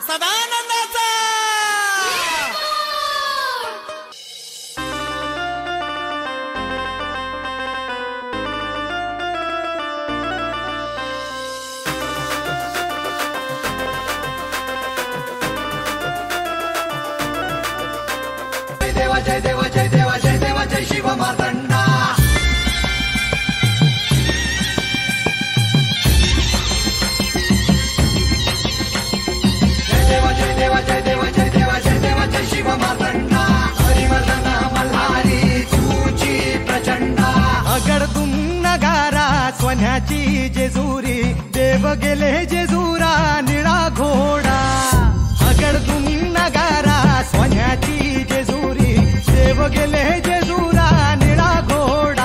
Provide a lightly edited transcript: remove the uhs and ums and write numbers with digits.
सदानंदाचा जय देव जय देव जय देव जय शिव मार्तंडा जय देव जय देव जय देव जय देव जय देव जय शिव मार्तंडा हरिवर्धन मल्हारी तुझी प्रचंडा अगडतून नगारा सोन्याची जेजुरी देव गेले जेजुरा निळा घोडा अगडतून नगारा सोन्याची जेजुरी देव गेले जेजुरा निळा घोडा